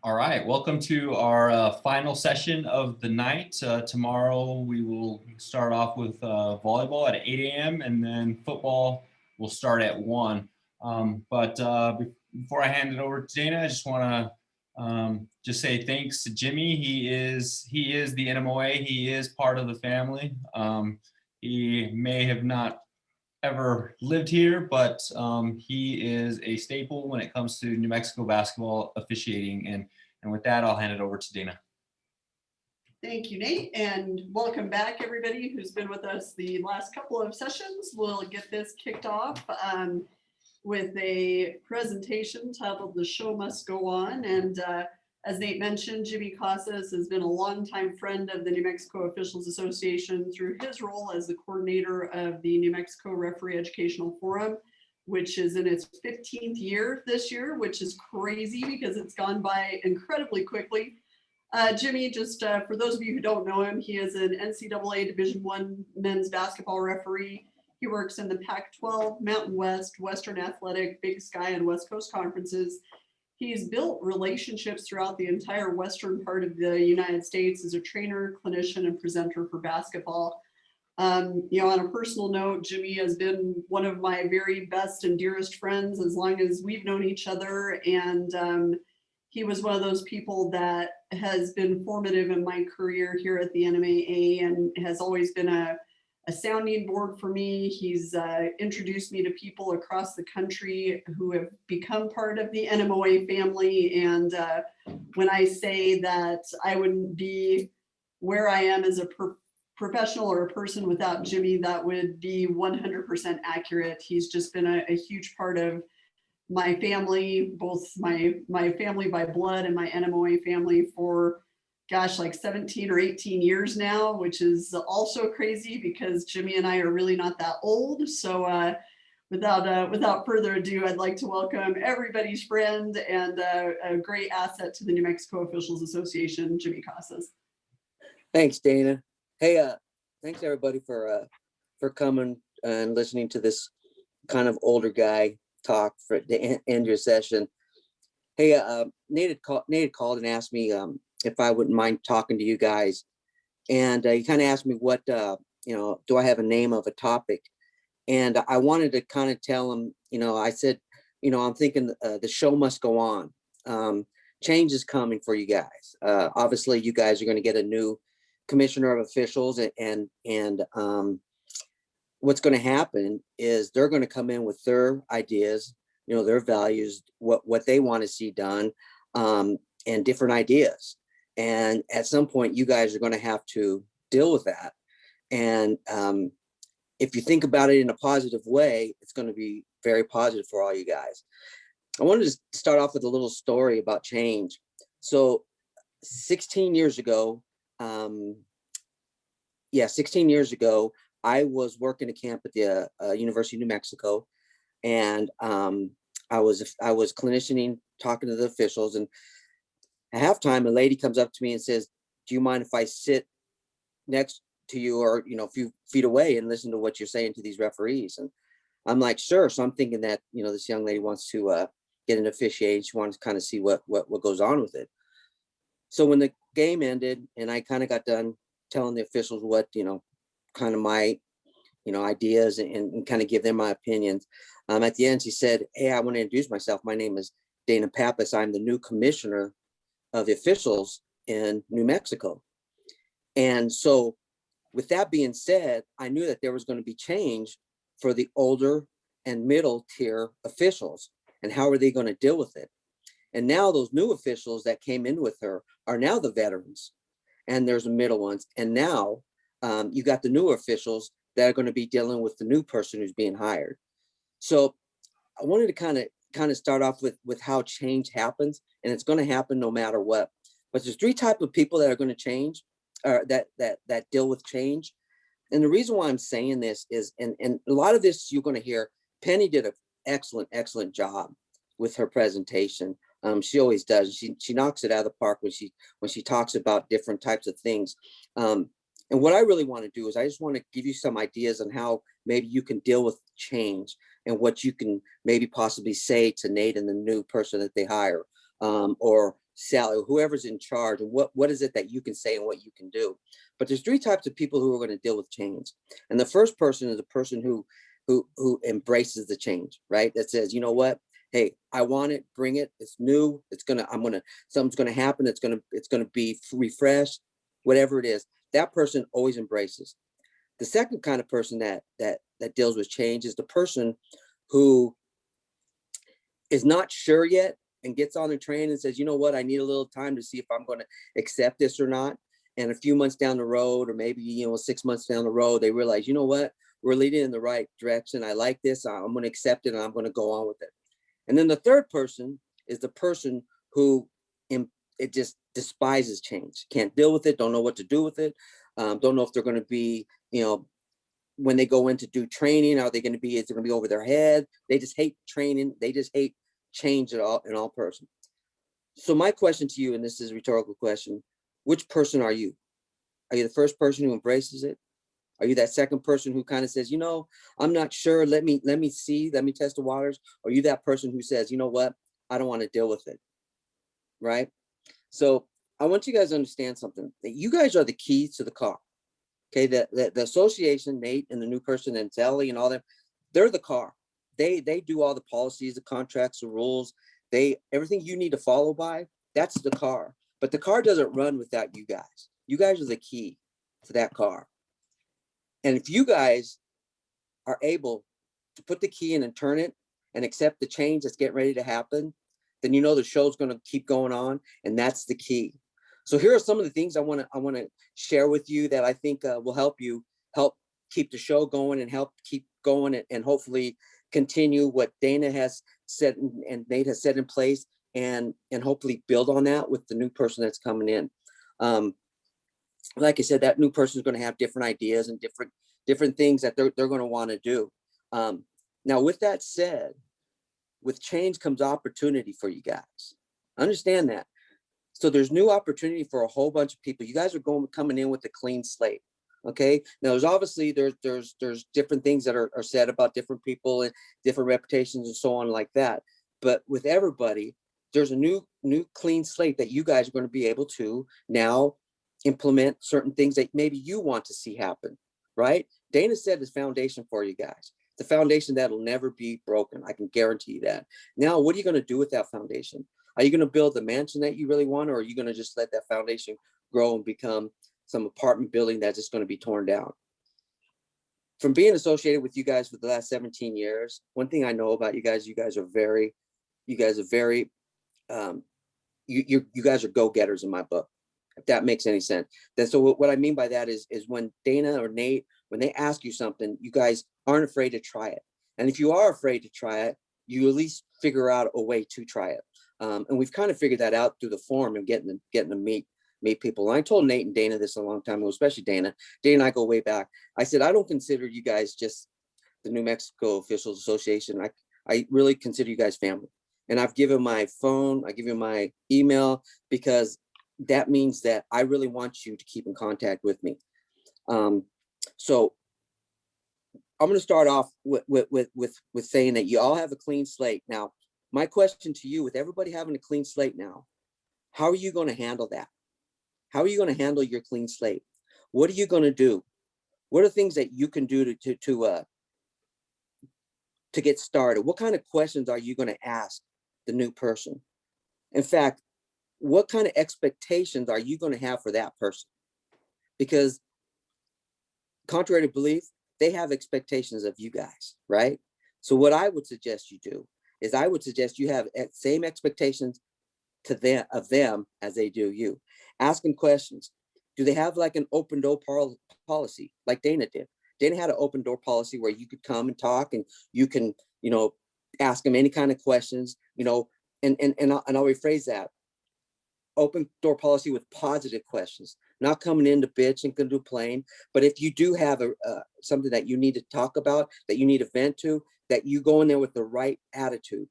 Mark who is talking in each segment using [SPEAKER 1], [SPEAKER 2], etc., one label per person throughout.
[SPEAKER 1] All right, welcome to our final session of the night. Tomorrow we will start off with volleyball at 8 a.m. and then football will start at 1. Before I hand it over to Dana, I just want to just say thanks to Jimmy. He is the NMOA. He is part of the family. He may have not ever lived here, but he is a staple when it comes to New Mexico basketball officiating. And with that, I'll hand it over to Dana.
[SPEAKER 2] Thank you, Nate, and welcome back, everybody who's been with us the last couple of sessions. We'll get this kicked off with a presentation titled "The Show Must Go On." And as Nate mentioned, Jimmy Casas has been a longtime friend of the New Mexico Officials Association through his role as the coordinator of the New Mexico Referee Educational Forum, which is in its 15th year this year, which is crazy because it's gone by incredibly quickly. Jimmy, just for those of you who don't know him, he is an NCAA Division I men's basketball referee. He works in the Pac-12, Mountain West, Western Athletic, Big Sky, and West Coast conferences. He's built relationships throughout the entire western part of the United States as a trainer, clinician, and presenter for basketball. On a personal note, Jimmy has been one of my very best and dearest friends as long as we've known each other. And he was one of those people that has been formative in my career here at the NMAA and has always been a sounding board for me. He's introduced me to people across the country who have become part of the NMOA family. And when I say that I wouldn't be where I am as a professional or a person without Jimmy, that would be 100% accurate. He's just been a huge part of my family, both my family by blood and my NMOA family for like 17 or 18 years now, which is also crazy because Jimmy and I are really not that old. So without further ado, I'd like to welcome everybody's friend and a great asset to the New Mexico Officials Association, Jimmy Casas.
[SPEAKER 3] Thanks, Dana. Hey, thanks everybody for coming and listening to this kind of older guy talk for the end your session. Hey, Nate had called and asked me if I wouldn't mind talking to you guys, and he kind of asked me what do I have a name of a topic, and I wanted to kind of tell him, I said, I'm thinking the show must go on. Change is coming for you guys. Obviously, you guys are going to get a new commissioner of officials, and what's going to happen is they're going to come in with their ideas, their values, what they want to see done, and different ideas. And at some point, you guys are going to have to deal with that. And if you think about it in a positive way, it's going to be very positive for all you guys. I wanted to start off with a little story about change. So 16 years ago, I was working a camp at the University of New Mexico, and I was clinicianing, talking to the officials, and at halftime, a lady comes up to me and says, "Do you mind if I sit next to you, or a few feet away, and listen to what you're saying to these referees?" And I'm like, "Sure." So I'm thinking that this young lady wants to get an officiating. She wants to kind of see what goes on with it. So when the game ended, and I kind of got done telling the officials what kind of my ideas and kind of give them my opinions, at the end she said, "Hey, I want to introduce myself. My name is Dana Pappas. I'm the new commissioner of the officials in New Mexico." And so with that being said, I knew that there was going to be change for the older and middle tier officials, and how are they going to deal with it? And now those new officials that came in with her are now the veterans, and there's the middle ones. And now you got the newer officials that are going to be dealing with the new person who's being hired. So I wanted to kind of start off with how change happens, and it's going to happen no matter what. But there's 3 types of people that are going to change, or that deal with change. And the reason why I'm saying this is, and a lot of this you're going to hear, Penny did an excellent job with her presentation. She always does. She knocks it out of the park when she talks about different types of things. And what I really want to do is I just want to give you some ideas on how maybe you can deal with change, and what you can maybe possibly say to Nate and the new person that they hire, or Sally, or whoever's in charge, and what is it that you can say and what you can do. But there's three types of people who are going to deal with change. And the first person is a person who embraces the change, right? That says, you know what? Hey, I want it, bring it. It's new. Something's gonna happen. It's gonna be refreshed, whatever it is. That person always embraces. The second kind of person that deals with change is the person who is not sure yet and gets on the train and says, you know what, I need a little time to see if I'm going to accept this or not. And a few months down the road, or maybe 6 months down the road, they realize, you know what, we're leading in the right direction. I like this. I'm going to accept it and I'm going to go on with it. And then the third person is the person who it just despises change, can't deal with it, don't know what to do with it, don't know if they're going to be, when they go in to do training, is it going to be over their head? They just hate training. They just hate change in all person. So my question to you, and this is a rhetorical question, which person are you? Are you the first person who embraces it? Are you that second person who kind of says, I'm not sure, let me see, let me test the waters? Or are you that person who says, you know what, I don't want to deal with it, right? So I want you guys to understand something, that you guys are the keys to the car. Okay, the association, Nate and the new person and Sally and all them, they're the car. They do all the policies, the contracts, the rules, everything you need to follow by, that's the car. But the car doesn't run without you guys. You guys are the key to that car. And if you guys are able to put the key in and turn it and accept the change that's getting ready to happen, then the show's going to keep going on, and that's the key. So here are some of the things I want to share with you that I think will help keep the show going and help keep going and hopefully continue what Dana has said and Nate has set in place, and hopefully build on that with the new person that's coming in. Like I said, that new person is going to have different ideas and different things that they're going to want to do. Now, with that said, with change comes opportunity for you guys. Understand that. So there's new opportunity for a whole bunch of people. You guys are coming in with a clean slate. Okay. Now there's obviously there's different things that are said about different people and different reputations and so on like that. But with everybody, there's a new clean slate that you guys are going to be able to now implement certain things that maybe you want to see happen, right? Dana said this foundation for you guys. The foundation that'll never be broken. I can guarantee you that. Now, what are you going to do with that foundation? Are you going to build the mansion that you really want, or are you going to just let that foundation grow and become some apartment building that's just going to be torn down? From being associated with you guys for the last 17 years, one thing I know about you guys are very, you guys are go-getters in my book, if that makes any sense. Then so what I mean by that is when Dana or Nate, when they ask you something, you guys aren't afraid to try it. And if you are afraid to try it, you at least figure out a way to try it. And we've kind of figured that out through the forum and getting to meet people. And I told Nate and Dana this a long time ago, especially Dana. Dana and I go way back. I said, I don't consider you guys just the New Mexico Officials Association. I really consider you guys family. And I've given my phone, I give you my email, because that means that I really want you to keep in contact with me. So I'm going to start off with saying that you all have a clean slate. Now, my question to you, with everybody having a clean slate now, how are you going to handle that? How are you going to handle your clean slate? What are you going to do? What are things that you can do to get started? What kind of questions are you going to ask the new person? In fact, what kind of expectations are you going to have for that person? Because contrary to belief, they have expectations of you guys, right? So what I would suggest you do is I would suggest you have same expectations of them as they do you. Ask them questions. Do they have like an open door policy like Dana did? Dana had an open door policy where you could come and talk, and you can, ask them any kind of questions, and I'll rephrase that. Open door policy with positive questions, not coming in to bitch and complain. But if you do have something that you need to talk about, that you need to vent to, that you go in there with the right attitude.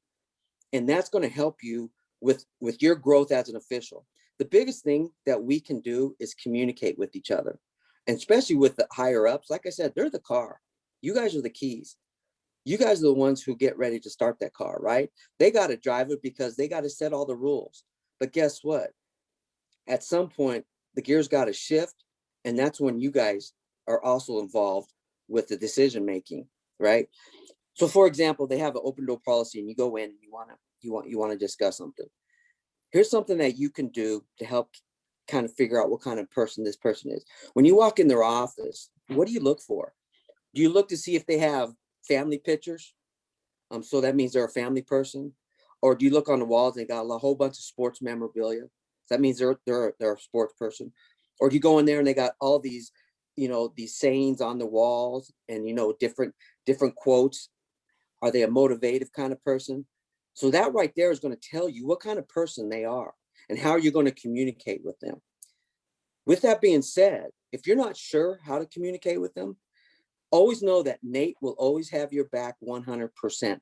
[SPEAKER 3] And that's going to help you with your growth as an official. The biggest thing that we can do is communicate with each other, and especially with the higher ups. Like I said, they're the car. You guys are the keys. You guys are the ones who get ready to start that car, right? They got to drive it because they got to set all the rules. But guess what? At some point, the gears got to shift. And that's when you guys are also involved with the decision making, right? So for example, they have an open door policy and you go in and you want to discuss something. Here's something that you can do to help kind of figure out what kind of person this person is. When you walk in their office, what do you look for? Do you look to see if they have family pictures? So that means they're a family person. Or do you look on the walls and they got a whole bunch of sports memorabilia? So that means they're a sports person. Or do you go in there and they got all these, these sayings on the walls and, different quotes? Are they a motivative kind of person? So that right there is going to tell you what kind of person they are and how you're going to communicate with them. With that being said, if you're not sure how to communicate with them, always know that Nate will always have your back 100%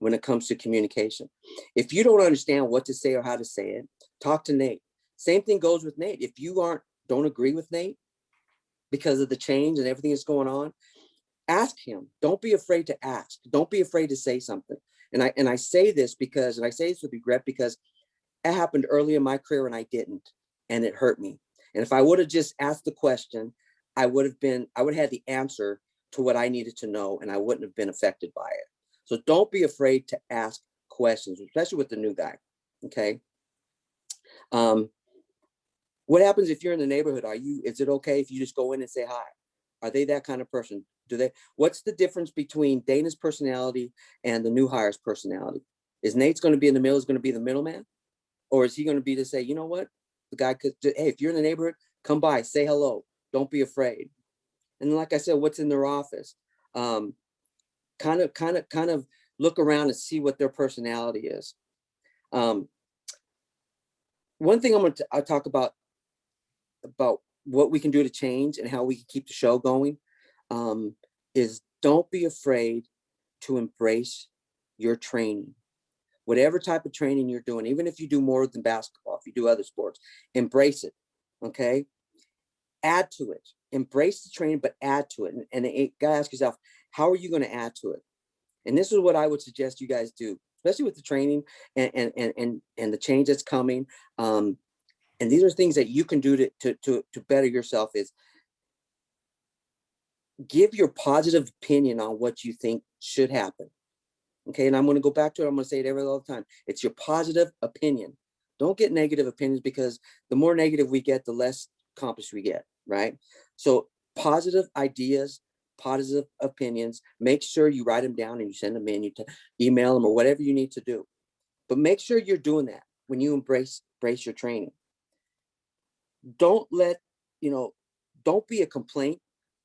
[SPEAKER 3] when it comes to communication. If you don't understand what to say or how to say it, talk to Nate. Same thing goes with Nate. If you don't agree with Nate because of the change and everything that's going on, ask him. Don't be afraid to ask. Don't be afraid to say something. And I say this because, and I say this with regret because it happened early in my career and I didn't, and it hurt me. And if I would have just asked the question, I would have had the answer to what I needed to know, and I wouldn't have been affected by it. So don't be afraid to ask questions, especially with the new guy. Okay. What happens if you're in the neighborhood? Is it okay if you just go in and say hi? Are they that kind of person? What's the difference between Dana's personality and the new hire's personality? Is Nate's going to be in the middle, is going to be the middleman? Or is he going to be to say, you know what? The guy could, hey, if you're in the neighborhood, come by, say hello. Don't be afraid. And like I said, what's in their office? Kind of look around and see what their personality is. One thing I'll talk about what we can do to change and how we can keep the show going. Is don't be afraid to embrace your training. Whatever type of training you're doing, even if you do more than basketball, if you do other sports, embrace it, okay? Add to it. Embrace the training, but add to it. And you gotta ask yourself, how are you gonna add to it? And this is what I would suggest you guys do, especially with the training and the change that's coming. And these are things that you can do to better yourself is give your positive opinion on what you think should happen. Okay, and I'm going to go back to it. I'm going to say it all the time. It's your positive opinion. Don't get negative opinions because the more negative we get, the less accomplished we get, right? So positive ideas, positive opinions, make sure you write them down and you send them in, you email them or whatever you need to do. But make sure you're doing that when you embrace your training. Don't don't be a complaint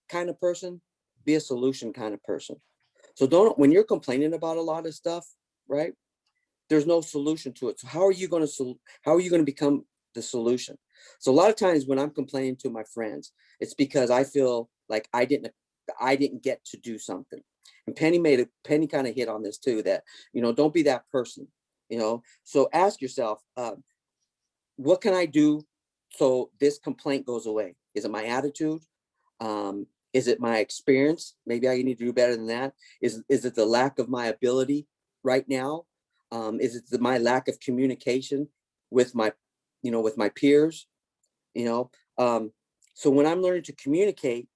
[SPEAKER 3] kind of person, be a solution kind of person. So when you're complaining about a lot of stuff, right? There's no solution to it. So how are you going to become the solution? So a lot of times when I'm complaining to my friends, it's because I feel like I didn't get to do something. And Penny kind of hit on this too, that, don't be that person, So ask yourself, what can I do so this complaint goes away? Is it my attitude? Is it my experience? Maybe I need to do better than that. Is it the lack of my ability right now? Is it my lack of communication with my peers? So when I'm learning to communicate,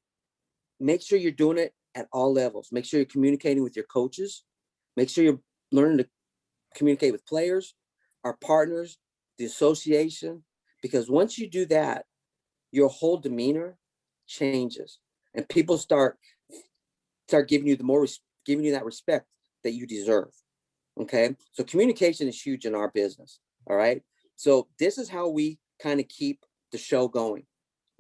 [SPEAKER 3] make sure you're doing it at all levels. Make sure you're communicating with your coaches. Make sure you're learning to communicate with players, our partners, the association, because once you do that, your whole demeanor changes and people start giving you giving you that respect that you deserve. Okay. So communication is huge in our business. All right. So this is how we kind of keep the show going.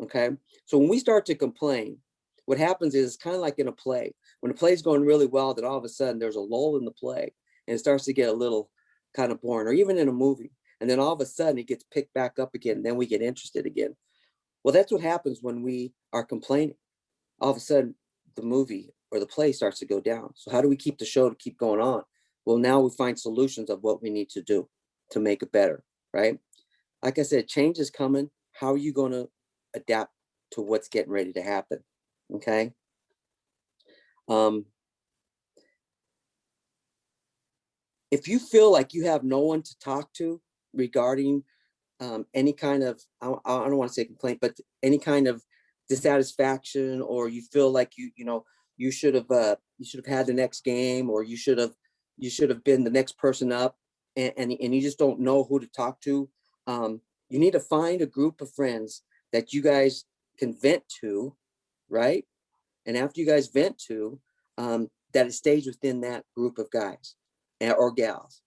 [SPEAKER 3] Okay. So when we start to complain, what happens is kind of like in a play, when the play is going really well, then all of a sudden there's a lull in the play and it starts to get a little kind of boring, or even in a movie. And then all of a sudden it gets picked back up again. And then we get interested again. Well, that's what happens when we are complaining. All of a sudden, the movie or the play starts to go down. So how do we keep the show to keep going on? Well, now we find solutions of what we need to do to make it better, right? Like I said, change is coming. How are you going to adapt to what's getting ready to happen? Okay. If you feel like you have no one to talk to regarding any kind of, I don't want to say complaint, but any kind of dissatisfaction, or you feel like you should have had the next game, or you should have been the next person up, and you just don't know who to talk to, you need to find a group of friends that you guys can vent to, right? And after you guys vent to, that it stays within that group of guys or gals.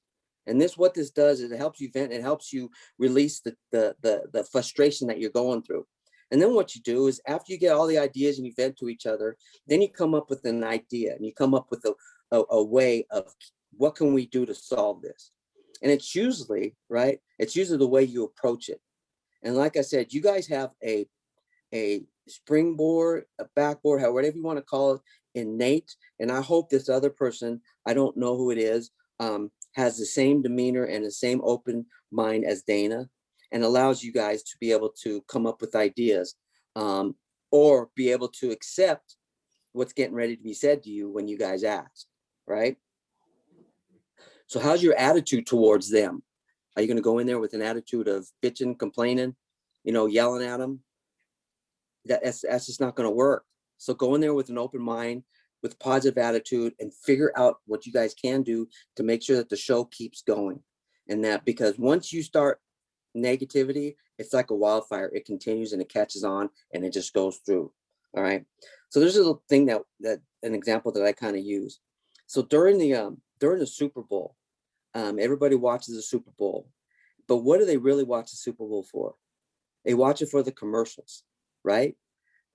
[SPEAKER 3] And what this does is it helps you vent. It helps you release the frustration that you're going through. And then what you do is, after you get all the ideas and you vent to each other, then you come up with an idea, and you come up with a way of, what can we do to solve this? And it's usually, right, it's usually the way you approach it. And like I said, you guys have a springboard, a backboard, whatever you want to call it, innate. And I hope this other person, I don't know who it is, has the same demeanor and the same open mind as Dana, and allows you guys to be able to come up with ideas, or be able to accept what's getting ready to be said to you when you guys ask, right? So how's your attitude towards them? Are you going to go in there with an attitude of bitching, complaining, yelling at them? That's just not going to work. So go in there with an open mind, with positive attitude, and figure out what you guys can do to make sure that the show keeps going. And that, because once you start negativity, it's like a wildfire. It continues and it catches on and it just goes through. All right. So there's a little thing that an example that I kind of use. So during the Super Bowl, everybody watches the Super Bowl, but what do they really watch the Super Bowl for? They watch it for the commercials, right?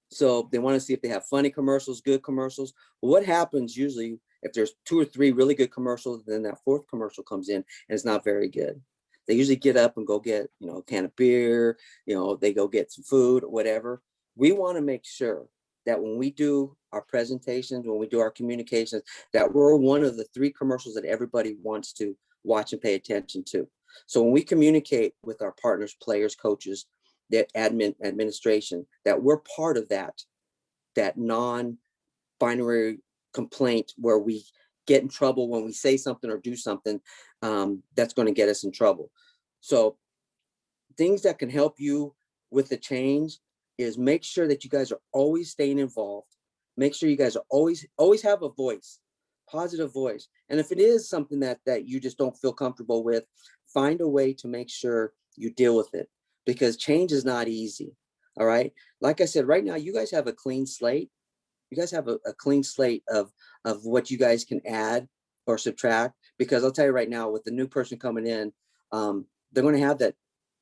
[SPEAKER 3] So they want to see if they have funny commercials, good commercials. Well, what happens usually if there's 2 or 3 really good commercials, then that 4th commercial comes in and it's not very good. They usually get up and go get, a can of beer, they go get some food or whatever. We want to make sure that when we do our presentations, when we do our communications, that we're one of the 3 commercials that everybody wants to watch and pay attention to. So when we communicate with our partners, players, coaches, the administration, that we're part of that non-binary complaint where we get in trouble when we say something or do something that's going to get us in trouble. So things that can help you with the change is make sure that you guys are always staying involved. Make sure you guys are always have a voice, positive voice. And if it is something that you just don't feel comfortable with, find a way to make sure you deal with it, because change is not easy. All right. Like I said, right now, you guys have a clean slate. You guys have a clean slate of what you guys can add or subtract, because I'll tell you right now, with the new person coming in, they're going to have that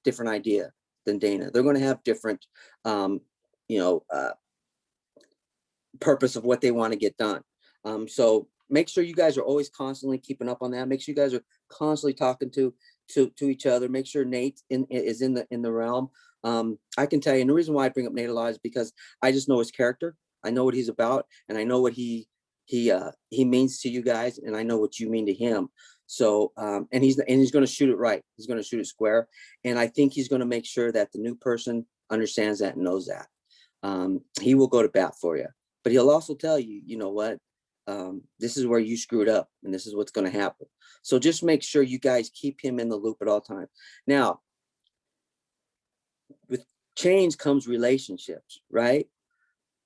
[SPEAKER 3] different idea than Dana. They're going to have different, purpose of what they want to get done. So make sure you guys are always constantly keeping up on that. Make sure you guys are constantly talking to each other. Make sure Nate is in the realm. I can tell you, and the reason why I bring up Nate a lot is because I just know his character. I know what he's about, and I know what he means to you guys, and I know what you mean to him. So and he's going to shoot it right. He's going to shoot it square, and I think he's going to make sure that the new person understands that and knows that. He will go to bat for you, but he'll also tell you, you know what, this is where you screwed up, and this is what's going to happen. So just make sure you guys keep him in the loop at all times. Now, with change comes relationships, right?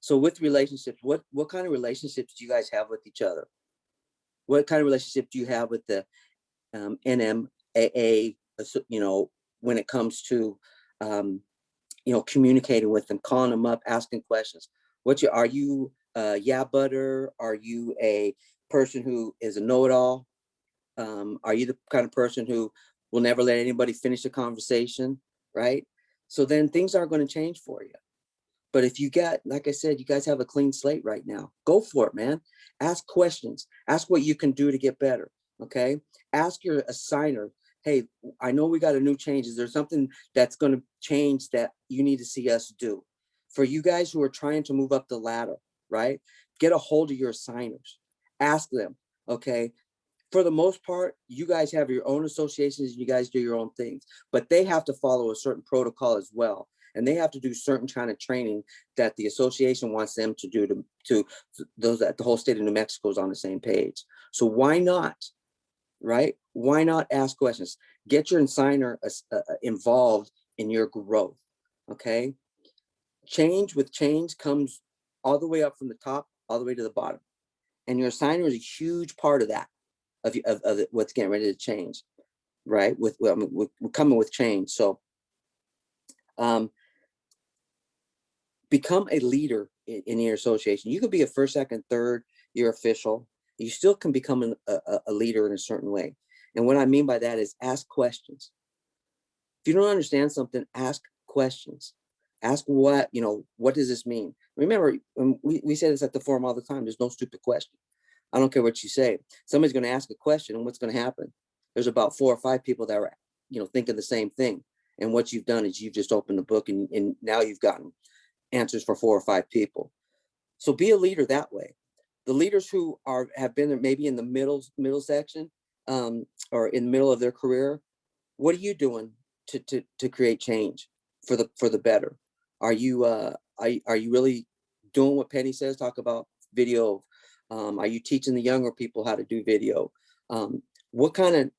[SPEAKER 3] So with relationships, what kind of relationships do you guys have with each other? What kind of relationship do you have with the NMAA, when it comes to, communicating with them, calling them up, asking questions? Are you a butter? Are you a person who is a know-it-all? Are you the kind of person who will never let anybody finish the conversation, right? So then things aren't going to change for you. But if you got, like I said, you guys have a clean slate right now, go for it, man. Ask questions. Ask what you can do to get better, okay? Ask your assigner, hey, I know we got a new change. Is there something that's going to change that you need to see us do? For you guys who are trying to move up the ladder, right? Get a hold of your assigners. Ask them, okay? For the most part, you guys have your own associations, you guys do your own things, but they have to follow a certain protocol as well. And they have to do certain kind of training that the association wants them to do to those that the whole state of New Mexico is on the same page. So why not, right? Why not ask questions? Get your assigner involved in your growth. Okay. Change comes all the way up from the top, all the way to the bottom. And your assigner is a huge part of that, of what's getting ready to change, right? We're coming with change. So become a leader in your association. You could be a first, second, third year official. You still can become a leader in a certain way. And what I mean by that is ask questions. If you don't understand something, ask questions. Ask what does this mean? Remember, we say this at the forum all the time, there's no stupid question. I don't care what you say. Somebody's going to ask a question, and what's going to happen? There's about 4 or 5 people that are, thinking the same thing. And what you've done is you've just opened the book, and now you've gotten answers for 4 or 5 people. So be a leader that way. The leaders who have been maybe in the middle section, or in the middle of their career, what are you doing to create change for the better? Are you really doing what Penny says? Talk about video. Are you teaching the younger people how to do video? What kind of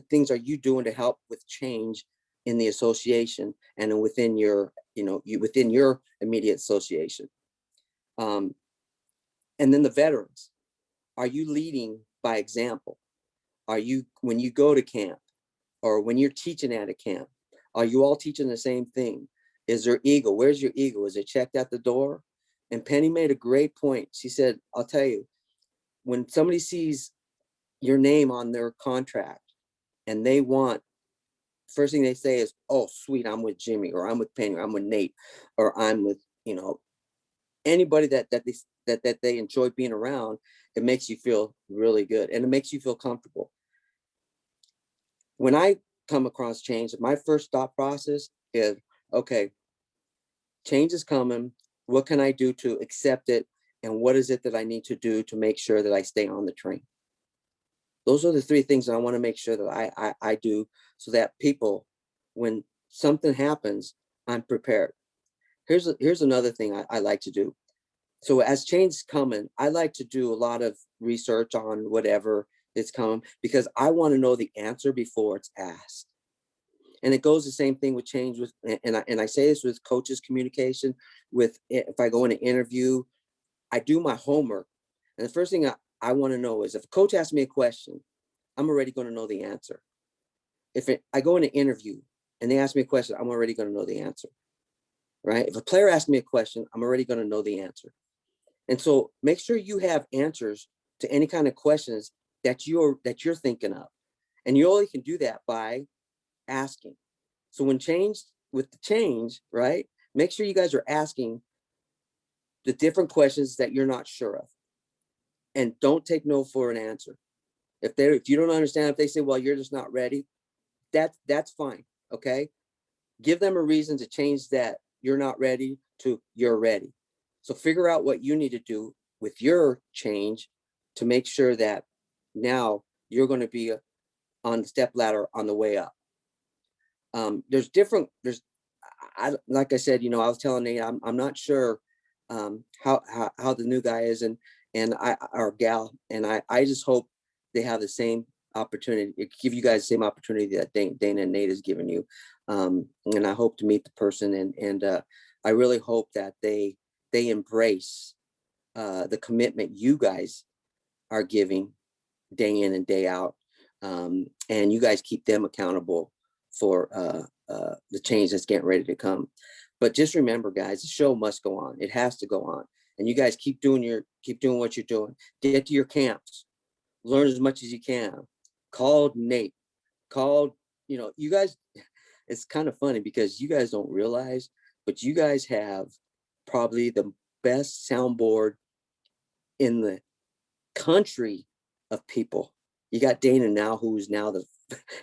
[SPEAKER 3] things are you doing to help with change in the association and within your within your immediate association? And then the veterans, are you leading by example? Are you, when you go to camp or when you're teaching at a camp, are you all teaching the same thing? Is there ego? Where's your ego? Is it checked at the door? And Penny made a great point. She said, I'll tell you, when somebody sees your name on their contract and they want, first thing they say is, oh, sweet, I'm with Jimmy, or I'm with Penny, or I'm with Nate, or I'm with, anybody that they enjoy being around. It makes you feel really good, and it makes you feel comfortable. When I come across change, my first thought process is, okay, change is coming. What can I do to accept it? And what is it that I need to do to make sure that I stay on the train? Those are the 3 things that I want to make sure that I do, so that people, when something happens, I'm prepared. Here's another thing I like to do. So as change is coming, I like to do a lot of research on whatever is coming, because I want to know the answer before it's asked. And it goes the same thing with change with, and I say this with coaches communication, with, if I go in an interview, I do my homework. And the first thing I want to know is, if a coach asks me a question, I'm already going to know the answer. If I go in an interview and they ask me a question, I'm already going to know the answer, right? If a player asks me a question, I'm already going to know the answer. And so make sure you have answers to any kind of questions that you're thinking of. And you only can do that by asking. So with the change, right? Make sure you guys are asking the different questions that you're not sure of. And don't take no for an answer. If you don't understand, if they say, well, you're just not ready, that's fine. Okay. Give them a reason to change that you're not ready to you're ready. So figure out what you need to do with your change to make sure that now you're going to be on the step ladder on the way up. Like I said, I was telling Nate, I'm not sure how the new guy is and our gal, and I just hope they have the same opportunity, give you guys the same opportunity that Dana and Nate has given you. And I hope to meet the person, and I really hope that they embrace the commitment you guys are giving day in and day out, and you guys keep them accountable for the change that's getting ready to come. But just remember, guys, the show must go on. It has to go on, and you guys keep doing what you're doing. Get to your camps, learn as much as you can. Call Nate. You guys. It's kind of funny because you guys don't realize, but you guys have probably the best soundboard in the country of people. You got Dana now, who's now the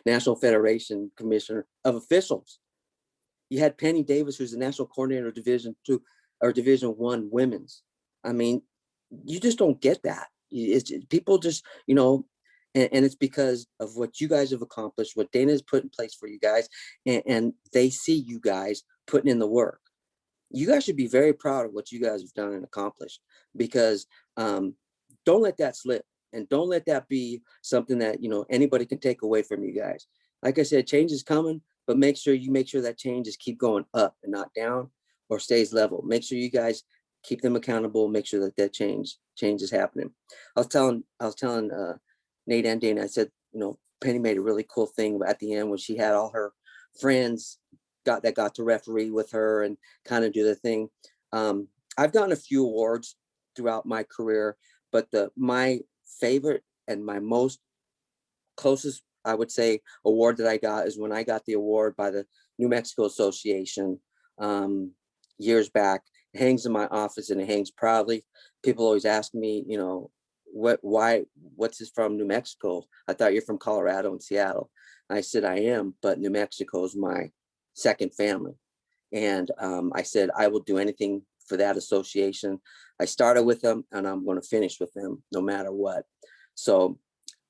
[SPEAKER 3] National Federation Commissioner of Officials. You had Penny Davis, who's the National Coordinator of Division II or Division I Women's. I mean, you just don't get that. People just, and it's because of what you guys have accomplished, what Dana has put in place for you guys, and they see you guys putting in the work. You guys should be very proud of what you guys have done and accomplished, because don't let that slip, and don't let that be something that anybody can take away from you guys. Like I said, change is coming, but make sure that changes keep going up and not down or stays level. Make sure you guys keep them accountable, make sure that change is happening. I was telling Nate and Dana, I said, Penny made a really cool thing at the end when she had all her friends got to referee with her and kind of do the thing. I've gotten a few awards throughout my career, but my favorite and my most closest, I would say, award that I got is when I got the award by the New Mexico Association years back. It hangs in my office and it hangs proudly. People always ask me, what's this from New Mexico? I thought you're from Colorado and Seattle. I said, I am, but New Mexico is my second family. And I said, I will do anything for that association. I started with them and I'm going to finish with them no matter what. So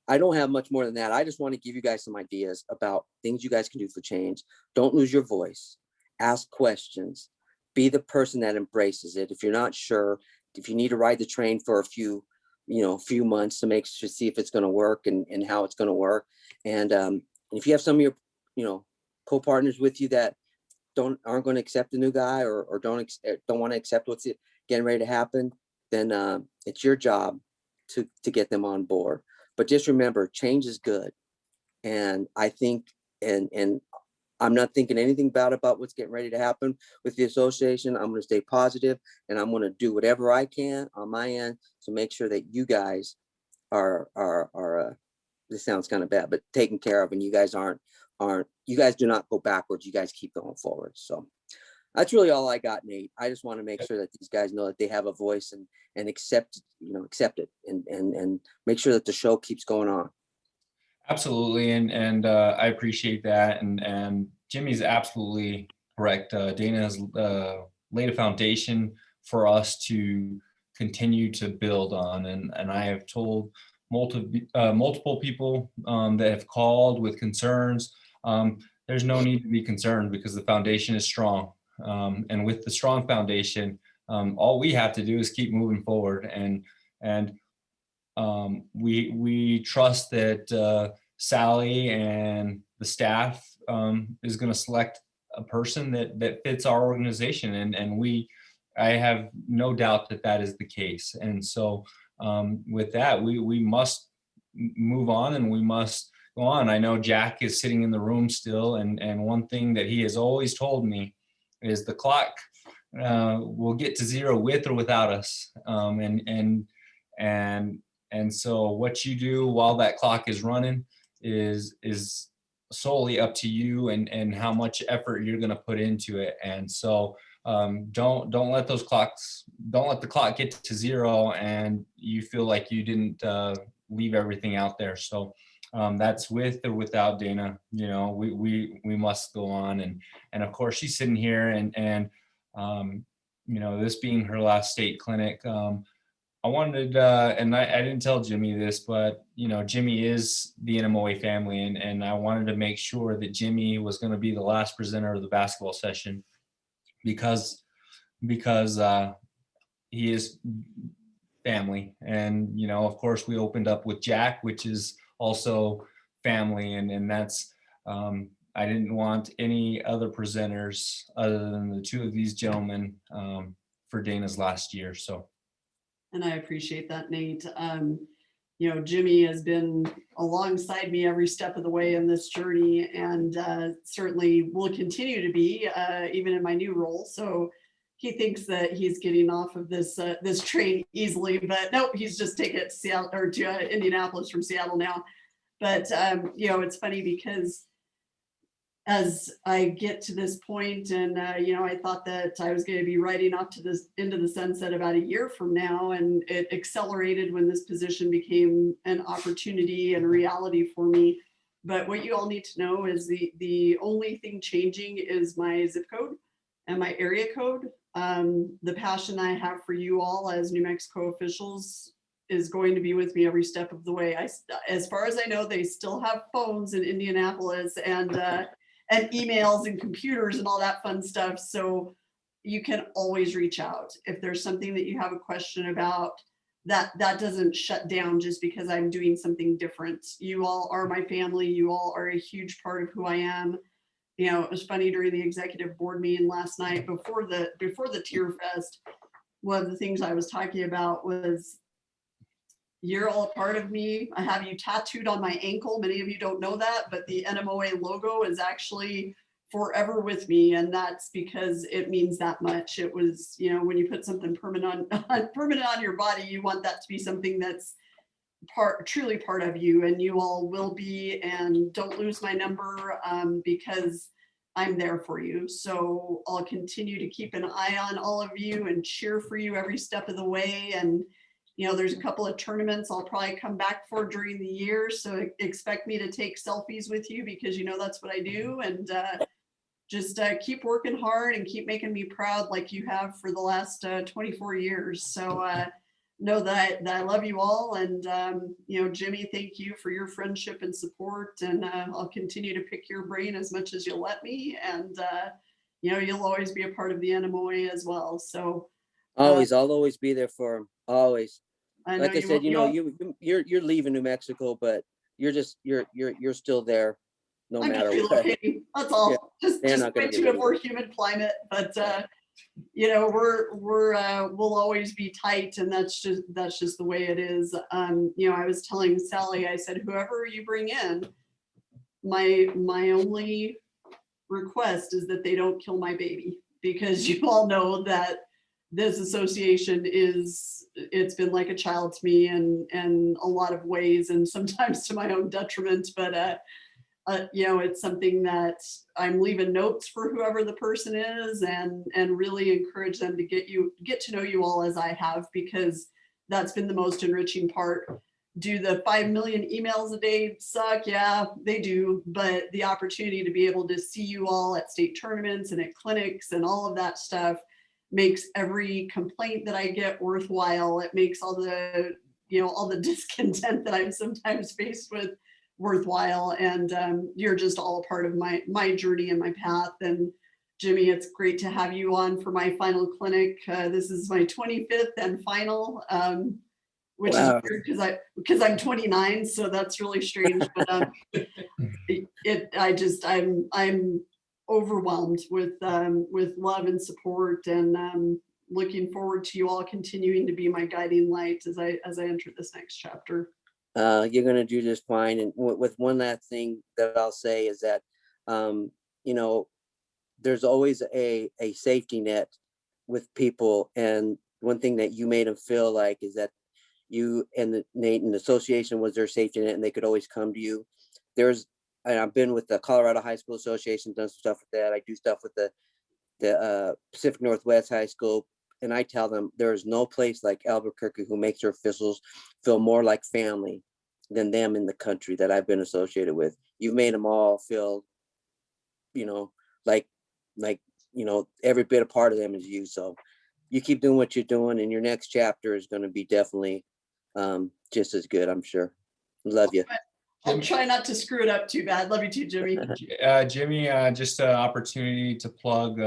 [SPEAKER 3] I don't have much more than that. I just want to give you guys some ideas about things you guys can do for change. Don't lose your voice. Ask questions. Be the person that embraces it. If you're not sure, if you need to ride the train for a few months to see if it's going to work and how it's going to work. And if you have some of your, co-partners with you that aren't going to accept the new guy or don't want to accept what's getting ready to happen, then it's your job to get them on board. But just remember, change is good. And I think, and I'm not thinking anything bad about what's getting ready to happen with the association. I'm going to stay positive and I'm going to do whatever I can on my end to make sure that you guys are this sounds kind of bad, but taken care of, and you guys you guys do not go backwards. You guys keep going forward. So that's really all I got, Nate. I just want to make sure that these guys know that they have a voice and accept it and make sure that the show keeps going on.
[SPEAKER 1] Absolutely, and I appreciate that, and Jimmy's absolutely correct. Dana has laid a foundation for us to continue to build on, and I have told multiple people that have called with concerns. There's no need to be concerned because the foundation is strong, and with the strong foundation, all we have to do is keep moving forward, and we trust that Sally and the staff is going to select a person that fits our organization, and I have no doubt that is the case. And so with that, we must move on and we must go on. I know Jack is sitting in the room still, and one thing that he has always told me is the clock will get to zero with or without us, and so what you do while that clock is running is solely up to you and how much effort you're going to put into it. And so don't let the clock get to zero and you feel like you didn't leave everything out there. So that's with or without Dana. We must go on, and of course she's sitting here and this being her last state clinic. I wanted, and I didn't tell Jimmy this, but Jimmy is the NMOA family, and I wanted to make sure that Jimmy was going to be the last presenter of the basketball session because he is family, and of course we opened up with Jack, which is also family, and that's I didn't want any other presenters other than the two of these gentlemen for Dana's last year. So.
[SPEAKER 2] And I appreciate that, Nate. Jimmy has been alongside me every step of the way in this journey, and certainly will continue to be, even in my new role. So he thinks that he's getting off of this train easily, but no, he's just taking it to Seattle or to Indianapolis from Seattle now. But it's funny because as I get to this point, and I thought that I was going to be riding off to this into the sunset about a year from now, and it accelerated when this position became an opportunity and a reality for me. But what you all need to know is the only thing changing is my zip code and my area code. The passion I have for you all as New Mexico officials is going to be with me every step of the way. As far as I know, they still have phones in Indianapolis and emails and computers and all that fun stuff. So you can always reach out. If there's something that you have a question about, that doesn't shut down just because I'm doing something different. You all are my family. You all are a huge part of who I am. you know, it was funny during the executive board meeting last night before the Tier Fest. One of the things I was talking about was, you're all a part of me. I have you tattooed on my ankle. Many of you don't know that, but the NMOA logo is actually forever with me. And that's because it means that much. It was, you know, when you put something permanent on your body, you want that to be something that's truly part of you, and you all will be. And don't lose my number, because I'm there for you. So I'll continue to keep an eye on all of you and cheer for you every step of the way. And you know, there's a couple of tournaments I'll probably come back for during the year, so expect me to take selfies with you, because you know that's what I do. And just keep working hard and keep making me proud like you have for the last 24 years. So know that I love you all. And you know, Jimmy, thank you for your friendship and support. And I'll continue to pick your brain as much as you'll let me. And you know, you'll always be a part of the NMOA as well. So
[SPEAKER 3] Always, I'll always be there for them. Always.
[SPEAKER 2] I know
[SPEAKER 3] Like I said, you're leaving New Mexico, but you're still there, no
[SPEAKER 2] I'm
[SPEAKER 3] matter
[SPEAKER 2] just
[SPEAKER 3] what.
[SPEAKER 2] relocating. That's all.
[SPEAKER 3] Yeah,
[SPEAKER 2] Just
[SPEAKER 3] not gonna
[SPEAKER 2] wait
[SPEAKER 3] get
[SPEAKER 2] to a
[SPEAKER 3] rid of
[SPEAKER 2] more humid climate. But you know, we'll always be tight, and that's just the way it is. You know, I was telling Sally, I said, whoever you bring in, my only request is that they don't kill my baby, because you all know that this association it's been like a child to me in a lot of ways, and sometimes to my own detriment. But you know, it's something that I'm leaving notes for whoever the person is, and really encourage them to get to know you all as I have, because that's been the most enriching part. Do the 5 million emails a day suck? Yeah, they do. But the opportunity to be able to see you all at state tournaments and at clinics and all of that stuff makes every complaint that I get worthwhile. It makes all the, you know, all the discontent that I'm sometimes faced with worthwhile. And you're just all a part of my journey and my path. And Jimmy, it's great to have you on for my final clinic. This is my 25th and final, which
[SPEAKER 3] Wow.
[SPEAKER 2] is weird because I'm 29, so that's really strange. But I'm overwhelmed with love and support, and looking forward to you all continuing to be my guiding light as I enter this next chapter.
[SPEAKER 3] You're gonna do just fine. And with one last thing that I'll say is that, you know, there's always a safety net with people. And one thing that you made them feel like is that you and the Nate and the association was their safety net, and they could always come to you. And I've been with the Colorado High School Association, done some stuff with that. I do stuff with the Pacific Northwest High School, and I tell them there is no place like Albuquerque who makes their officials feel more like family than them in the country that I've been associated with. You've made them all feel, you know, like you know, every bit a part of them is you. So you keep doing what you're doing, and your next chapter is going to be definitely just as good, I'm sure. Love you.
[SPEAKER 2] I'll try not to screw it up too bad. Love you too, Jimmy.
[SPEAKER 1] Jimmy, just an opportunity to plug